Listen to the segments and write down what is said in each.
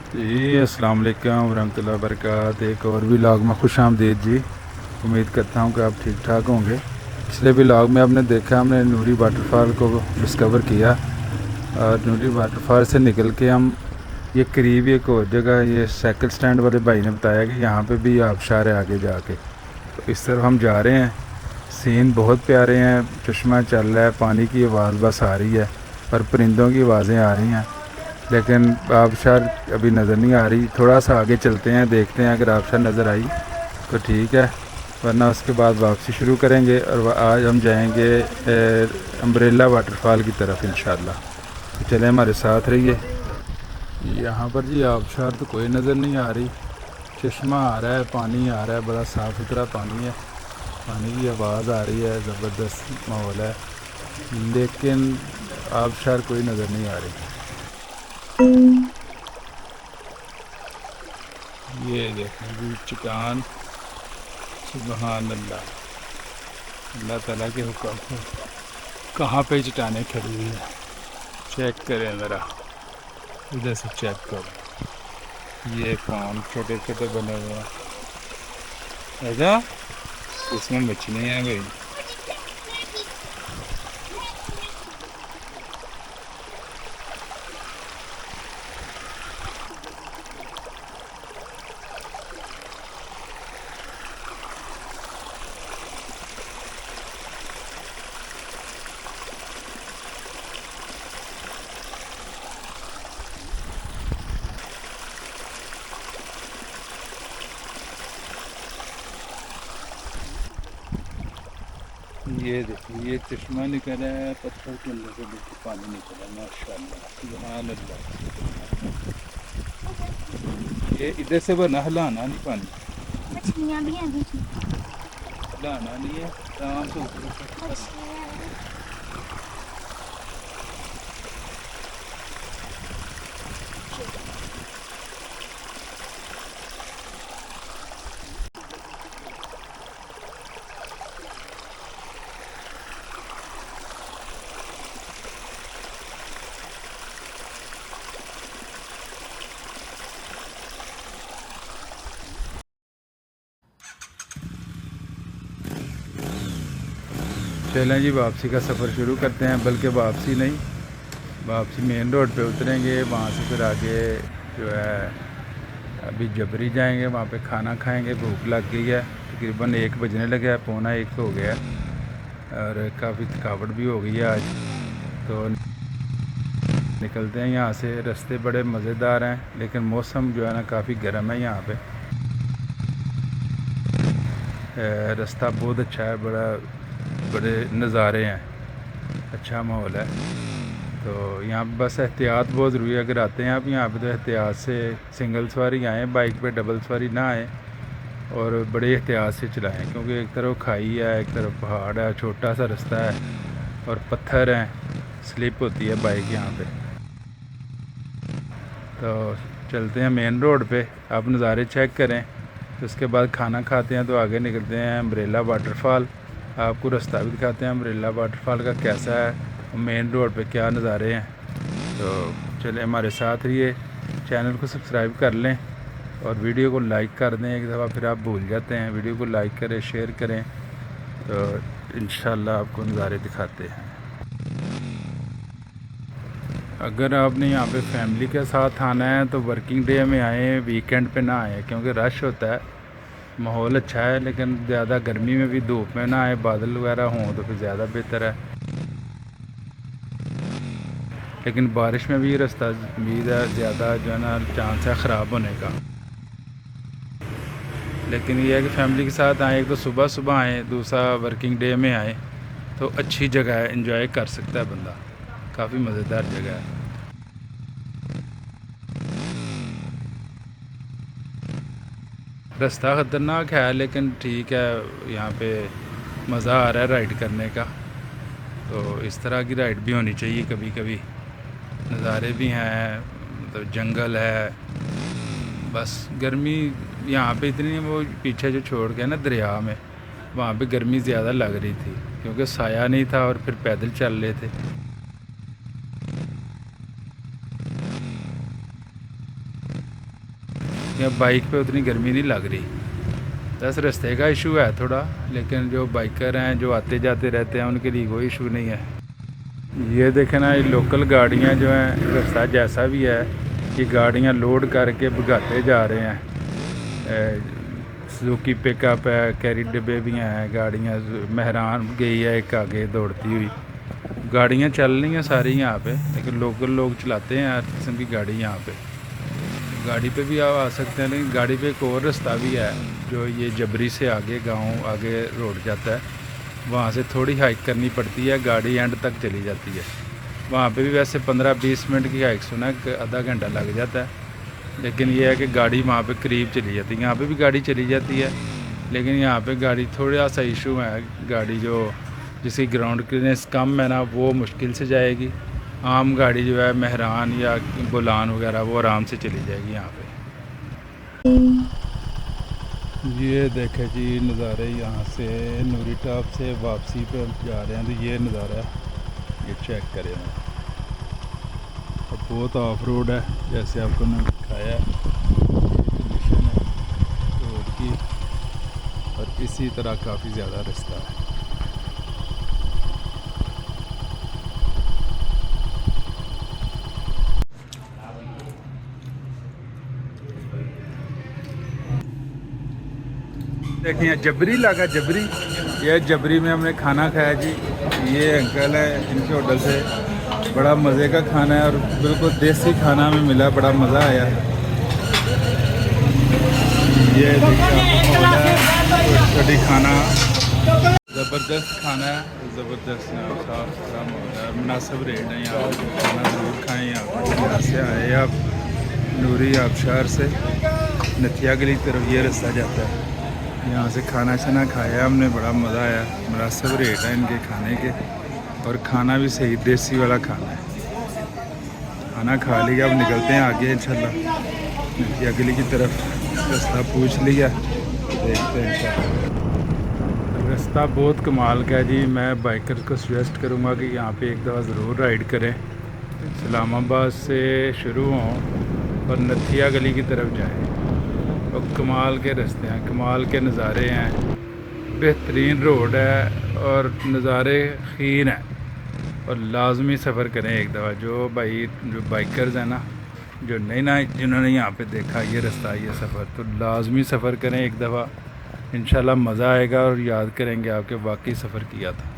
जी अस्सलाम वालेकुम रहमतुल्लाहि व बरकात। एक और व्लॉग में खुश आमदीद जी। उम्मीद करता हूँ कि आप ठीक ठाक होंगे। पिछले व्लॉग में आपने देखा हमने नूरी वाटरफॉल को डिस्कवर किया और नूरी वाटरफॉल से निकल के हम ये करीब एक और जगह, ये साइकिल स्टैंड वाले भाई ने बताया कि यहाँ पे भी आबशार है आगे जाके, तो इस तरफ हम जा रहे हैं। सीन बहुत प्यारे हैं, चश्मा चल रहा है, पानी की आवाज़ बस आ रही है और परिंदों की आवाज़ें आ रही हैं, लेकिन आबशार अभी नज़र नहीं आ रही। थोड़ा सा आगे चलते हैं, देखते हैं, अगर आबशार नज़र आई तो ठीक है, वरना उसके बाद वापसी शुरू करेंगे और आज हम जाएंगे अम्ब्रेला वाटरफॉल की तरफ इंशाल्लाह। तो चलें, हमारे साथ रहिए। यहाँ पर जी आबशार तो कोई नज़र नहीं आ रही, चश्मा आ रहा है, पानी आ रहा है, बड़ा साफ़ सुथरा पानी है, पानी की आवाज़ आ रही है, ज़बरदस्त माहौल है, लेकिन आबशार कोई नज़र नहीं आ रही। ये देखें जी चट्टान, सुबहान अल्लाह, अल्लाह ताला के हुक्म से कहाँ पे चट्टानें खड़ी हुई हैं। चेक करें ज़रा, इधर से चेक करें, ये कौन छोटे छोटे बने हुए हैं, ऐसा इसमें मछलियाँ हैं भाई। ये देखिए, ये चश्मा निकला है पत्थर के अंदर से, देखिए पानी निकला है, माशाल्लाह सुभान अल्लाह। ये इधर से बना, हिलाना नहीं पानी, मछलियाँ भी हैं बीच में। हिलाना नहीं है, आराम से ऊपर ऊपर। मछलियाँ हैं। चलें जी, वापसी का सफ़र शुरू करते हैं, बल्कि वापसी नहीं, वापसी मेन रोड पे उतरेंगे, वहाँ से फिर आगे जो है अभी जबरी जाएंगे, वहाँ पे खाना खाएंगे। भूख लग गई है, तकरीबन 1 बजने लगा है, पौना 1 तो हो गया है और काफ़ी थकावट भी हो गई है आज। तो निकलते हैं यहाँ से। रास्ते बड़े मज़ेदार हैं, लेकिन मौसम जो है ना काफ़ी गर्म है यहाँ पे। रास्ता बहुत अच्छा है, बड़े नज़ारे हैं, अच्छा माहौल है। तो यहाँ पे बस एहतियात बहुत ज़रूरी है। अगर आते हैं आप यहाँ पे तो एहतियात से सिंगल सवारी आएँ, बाइक पे डबल सवारी ना आएँ और बड़े एहतियात से चलाएँ, क्योंकि एक तरफ खाई है, एक तरफ पहाड़ है, छोटा सा रास्ता है और पत्थर हैं, स्लिप होती है बाइक यहाँ पे। तो चलते हैं मेन रोड पे, आप नज़ारे चेक करें, तो उसके बाद खाना खाते हैं, तो आगे निकलते हैं अम्ब्रेला वाटरफॉल। आपको रास्ता भी दिखाते हैं अम्ब्रेला वाटरफॉल का कैसा है, मेन रोड पे क्या नज़ारे हैं। तो चलें, हमारे साथ रहिए, चैनल को सब्सक्राइब कर लें और वीडियो को लाइक कर दें। एक दफ़ा फिर आप भूल जाते हैं, वीडियो को लाइक करें, शेयर करें, तो इंशाल्लाह आपको नज़ारे दिखाते हैं। अगर आपने यहाँ पे फैमिली के साथ आना है तो वर्किंग डे में आएँ, वीकेंड पे ना आएँ, क्योंकि रश होता है। माहौल अच्छा है, लेकिन ज़्यादा गर्मी में भी धूप में ना आए, बादल वगैरह हों तो फिर ज़्यादा बेहतर है। लेकिन बारिश में भी रास्ता उम्मीद है ज़्यादा जो है ना चांस है ख़राब होने का। लेकिन ये है कि फैमिली के साथ आएँ, एक तो सुबह सुबह आएँ, दूसरा वर्किंग डे में आएँ, तो अच्छी जगह है, एंजॉय कर सकता है बंदा, काफ़ी मज़ेदार जगह है। रास्ता ख़तरनाक है, लेकिन ठीक है, यहाँ पे मज़ा आ रहा है राइड करने का। तो इस तरह की राइड भी होनी चाहिए कभी कभी, नज़ारे भी हैं, मतलब जंगल है। बस गर्मी यहाँ पे इतनी है, वो पीछे जो छोड़ के ना दरिया में, वहाँ पे गर्मी ज़्यादा लग रही थी, क्योंकि साया नहीं था और फिर पैदल चल रहे थे। या बाइक पे उतनी गर्मी नहीं लग रही। बस रास्ते का इशू है थोड़ा, लेकिन जो बाइकर हैं जो आते जाते रहते हैं उनके लिए कोई इशू नहीं है। ये देखें ना, ये लोकल गाड़ियाँ जो हैं, रास्ता जैसा भी है, ये गाड़ियाँ लोड करके भगाते जा रहे हैं। सुजुकी पिकअप है, कैरी डिब्बे भी हैं, गाड़ियाँ मेहरान गई है एक आगे दौड़ती हुई। गाड़ियाँ चल रही हैं सारी यहाँ पे, लेकिन लोकल लोग चलाते हैं हर किस्म की गाड़ी यहाँ पे। गाड़ी पे भी आप आ सकते हैं, लेकिन गाड़ी पे एक और रास्ता भी है जो ये जबरी से आगे गांव आगे रोड जाता है, वहाँ से थोड़ी हाइक करनी पड़ती है, गाड़ी एंड तक चली जाती है। वहाँ पे भी वैसे 15-20 मिनट की हाइक सुना आधा घंटा लग जाता है, लेकिन ये है कि गाड़ी वहाँ पे करीब चली जाती है। यहाँ पे भी गाड़ी चली जाती है, लेकिन यहाँ पे गाड़ी थोड़ा सा इशू है। गाड़ी जो जिसकी ग्राउंड क्लियरेंस कम है ना, वो मुश्किल से जाएगी। आम गाड़ी जो है मेहरान या बुलान वगैरह वो आराम से चली जाएगी यहाँ पे। ये देखे जी नज़ारे यहाँ से नूरी टॉप से वापसी पे हम जा रहे हैं, तो ये नज़ारा ये चेक करें। और बहुत ऑफ रोड है जैसे आपको मैंने दिखाया है, कंडीशन है रोड की, और इसी तरह काफ़ी ज़्यादा रास्ता है। देखिए जबरी लगा, जबरी, ये जबरी में हमने खाना खाया जी। ये अंकल है, इनके होटल से बड़ा मज़े का खाना है और बिल्कुल देसी खाना हमें मिला, बड़ा मज़ा आया। ये छोटी खाना, ज़बरदस्त खाना है, ज़बरदस्त साफ सुथरा माहौल है, मुनासिब रेट है यहाँ। खाना ज़रूर खाएँ यहाँ से आए आप नूरी आबशार से नथिया गली की तरफ ये रास्ता जाता है। यहाँ से खाना शाना खाया हमने, बड़ा मज़ा आया। मुनासिब रेट है इनके खाने के, और खाना भी सही देसी वाला खाना है। खाना खा लिया, अब निकलते हैं आगे इंशाल्लाह नथिया गली की तरफ। रास्ता पूछ लिया, देखते हैं इंशाल्लाह। रास्ता बहुत कमाल का है जी। मैं बाइकर को सजेस्ट करूँगा कि यहाँ पे एक दफ़ा ज़रूर राइड करें। इस्लामाबाद से शुरू हों और नथिया गली की तरफ जाएँ, और कमाल के रास्ते हैं, कमाल के नज़ारे हैं, बेहतरीन रोड है और नज़ारे खीन हैं। और लाजमी सफ़र करें एक दफ़ा। जो बाइकर्स हैं ना, जो नए जिन्होंने यहाँ पे देखा ये रास्ता ये सफ़र, तो लाजमी सफ़र करें एक दफ़ा, इंशाल्लाह मज़ा आएगा और याद करेंगे आपके वाकई सफ़र किया था।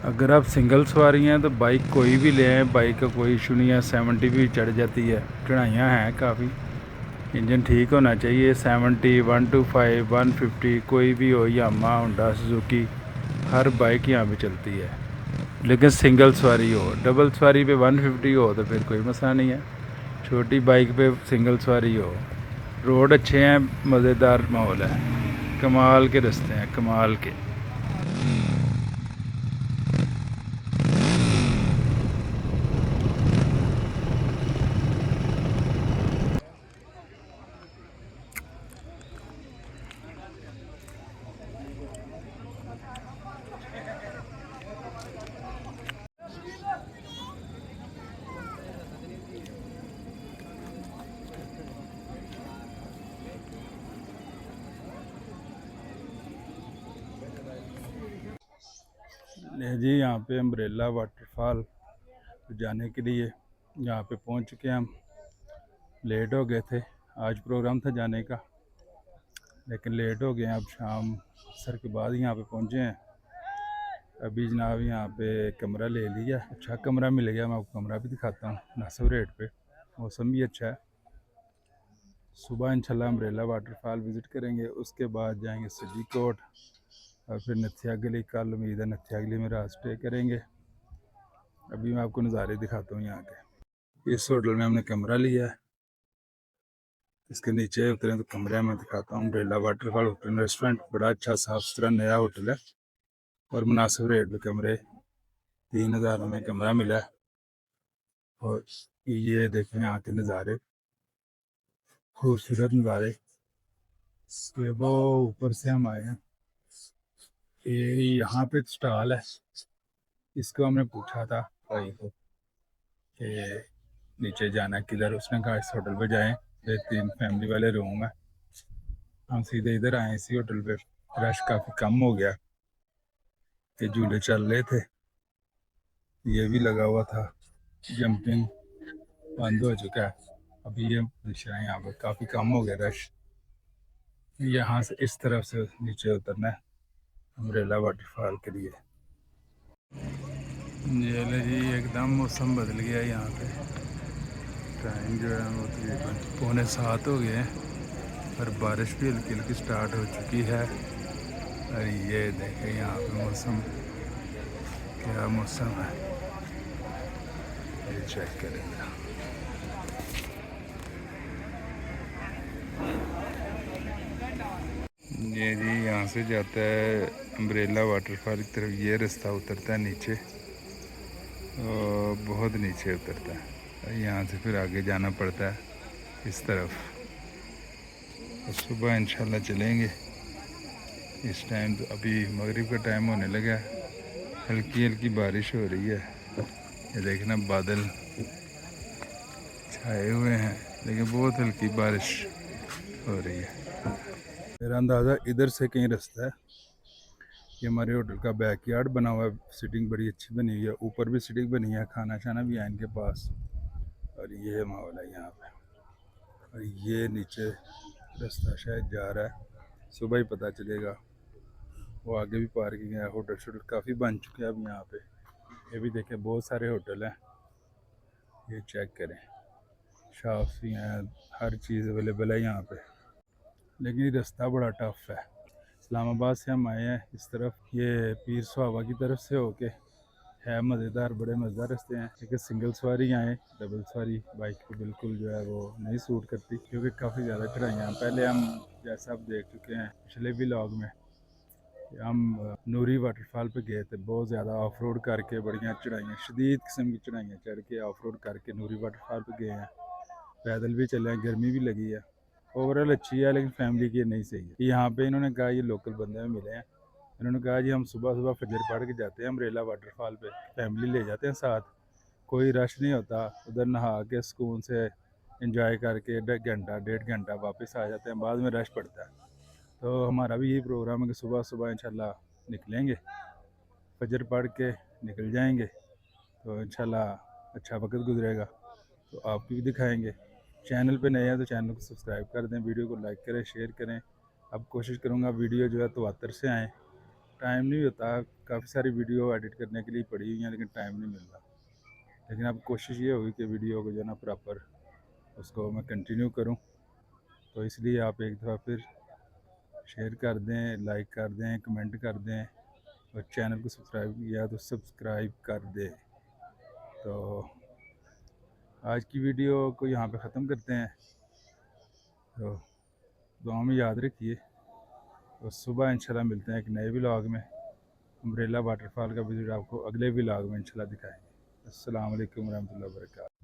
अगर आप सिंगल सवारी हैं तो बाइक कोई भी ले आएँ, बाइक का कोई इशू नहीं है। 70 भी चढ़ जाती है, चढ़ाइयाँ हैं काफ़ी, इंजन ठीक होना चाहिए। 70, 125, 150 कोई भी हो, यामा, होंडा, सुजुकी, हर बाइक यहाँ पे चलती है। लेकिन सिंगल सवारी हो, डबल सवारी पे 150 हो तो फिर कोई मसला नहीं है। छोटी बाइक पे सिंगल सवारी हो, रोड अच्छे हैं, मज़ेदार माहौल है, कमाल के रास्ते हैं, कमाल के। जी यहाँ पे अम्ब्रेला वाटरफॉल जाने के लिए यहाँ पे पहुँच चुके हैं हम। लेट हो गए थे, आज प्रोग्राम था जाने का, लेकिन लेट हो गए हैं। अब शाम सर के बाद यहाँ पे पहुँचे हैं। अभी जनाब यहाँ पे कमरा ले लिया, अच्छा कमरा मिल गया। मैं आपको कमरा भी दिखाता हूँ मुनासिब रेट पे, मौसम भी अच्छा है। सुबह इंशाल्लाह अम्ब्रेला वाटरफॉल विज़िट करेंगे, उसके बाद जाएंगे सजी कोट और फिर नथिया गली। कल उम्मीद है नथिया गली में रात स्टे करेंगे। अभी मैं आपको नज़ारे दिखाता हूँ यहाँ के। इस होटल में हमने कमरा लिया है, इसके नीचे उतरे तो कमरे में दिखाता हूँ। अम्ब्रेला वाटरफॉल होटल रेस्टोरेंट, बड़ा अच्छा साफ़ सुथरा नया होटल है और मुनासिब रेट में कमरे। 3000 में कमरा मिला है। और ये देखें यहाँ के नज़ारे, खूबसूरत नज़ारे। वो ऊपर से हम आए हैं, ये यहाँ पे स्टॉल है, इसको हमने पूछा था भाई को कि नीचे जाना किधर। उसने कहा इस होटल पे जाएं, ये 3 फैमिली वाले रूम है। हम सीधे इधर आए इसी होटल पे। रश काफ़ी कम हो गया कि झूले चल रहे थे, ये भी लगा हुआ था। जंपिंग बंद हो चुका है। अभी ये दिशा है, यहाँ पर काफ़ी कम हो गया रश। यहाँ से इस तरफ से नीचे उतरना है अम्ब्रेला वाटरफॉल के लिए। ये ले जी, एकदम मौसम बदल गया यहाँ पे। टाइम जो है वो तकरीबन 6:45 हो गए हैं और बारिश भी हल्की हल्की स्टार्ट हो चुकी है। और ये देखें यहाँ पे मौसम, क्या मौसम है, ये चेक करें जरा। ये जी यहाँ से जाता है अम्ब्रेला वाटरफॉल की तरफ, ये रास्ता उतरता है नीचे, बहुत नीचे उतरता है। यहाँ से फिर आगे जाना पड़ता है इस तरफ। और सुबह इंशाल्लाह चलेंगे। इस टाइम तो अभी मगरिब का टाइम होने लगा है, हल्की हल्की बारिश हो रही है। ये देखना बादल छाए हुए हैं लेकिन बहुत हल्की बारिश हो रही है। मेरा अंदाज़ा इधर से कहीं रास्ता है। ये हमारे होटल का बैकयार्ड बना हुआ है, सिटिंग बड़ी अच्छी बनी हुई है, ऊपर भी सिटिंग बनी है, खाना शाना भी है इनके पास। और ये माहौल है यहाँ पे। और ये नीचे रास्ता शायद जा रहा है, सुबह ही पता चलेगा। वो आगे भी पार्किंग है, होटल शोटल काफ़ी बन चुके हैं अब यहाँ पे। ये भी देखें बहुत सारे होटल हैं, ये चेक करें, शॉप्स भी हैं, हर चीज़ अवेलेबल है यहाँ पे। लेकिन ये रास्ता बड़ा टफ है। इस्लामाबाद से हम आए हैं इस तरफ, ये पीर सुहावा की तरफ से होके है। मज़ेदार, बड़े मज़ेदार रास्ते हैं, लेकिन सिंगल सवारी आए, डबल सवारी बाइक पे बिल्कुल जो है वो नहीं सूट करती, क्योंकि काफ़ी ज़्यादा चढ़ाइयाँ। पहले हम जैसा आप देख चुके हैं पिछले व्लॉग में, हम नूरी वाटरफॉल पे गए थे, बहुत ज़्यादा ऑफ रोड करके, बढ़िया चढ़ाइयाँ, शदीद किस्म की चढ़ाइयाँ चढ़ के ऑफ रोड करके नूरी वाटरफॉल पे गए हैं। पैदल भी चले हैं, गर्मी भी लगी है। ओवरऑल अच्छी है, लेकिन फैमिली की नहीं सही है। यहाँ पे इन्होंने कहा, ये लोकल बंदे में मिले हैं, इन्होंने कहा जी हम सुबह सुबह फजर पढ़ के जाते हैं अम्ब्रेला वाटरफॉल पे, फैमिली ले जाते हैं साथ, कोई रश नहीं होता, उधर नहा के सुकून से एंजॉय करके 1.5 घंटा वापस आ जाते हैं, बाद में रश पड़ता है। तो हमारा भी यही प्रोग्राम है कि सुबह सुबह इंशाल्लाह निकलेंगे, फजर पढ़ के निकल जाएंगे, तो इंशाल्लाह अच्छा वक्त गुजरेगा। तो आपको भी दिखाएंगे। चैनल पे नए हैं तो चैनल को सब्सक्राइब कर दें, वीडियो को लाइक करें, शेयर करें। अब कोशिश करूँगा वीडियो जो है तवातर से आएँ, टाइम नहीं होता, काफ़ी सारी वीडियो एडिट करने के लिए पड़ी हुई हैं लेकिन टाइम नहीं मिल रहा। लेकिन अब कोशिश ये होगी कि वीडियो को जो है ना प्रॉपर उसको मैं कंटिन्यू करूँ। तो इसलिए आप एक दफ़ा फिर शेयर कर दें, लाइक कर दें, कमेंट कर दें, और चैनल को सब्सक्राइब किया तो सब्सक्राइब कर दें। तो आज की वीडियो को यहाँ पे ख़त्म करते हैं। तो दुआ में याद रखिए, तो सुबह इंशाल्लाह मिलते हैं एक नए व्लॉग में। अम्ब्रेला वाटरफॉल का विजिट आपको अगले व्लॉग में इंशाल्लाह दिखाएंगे। अस्सलाम वालेकुम रहमतुल्लाहि व बरकातहू।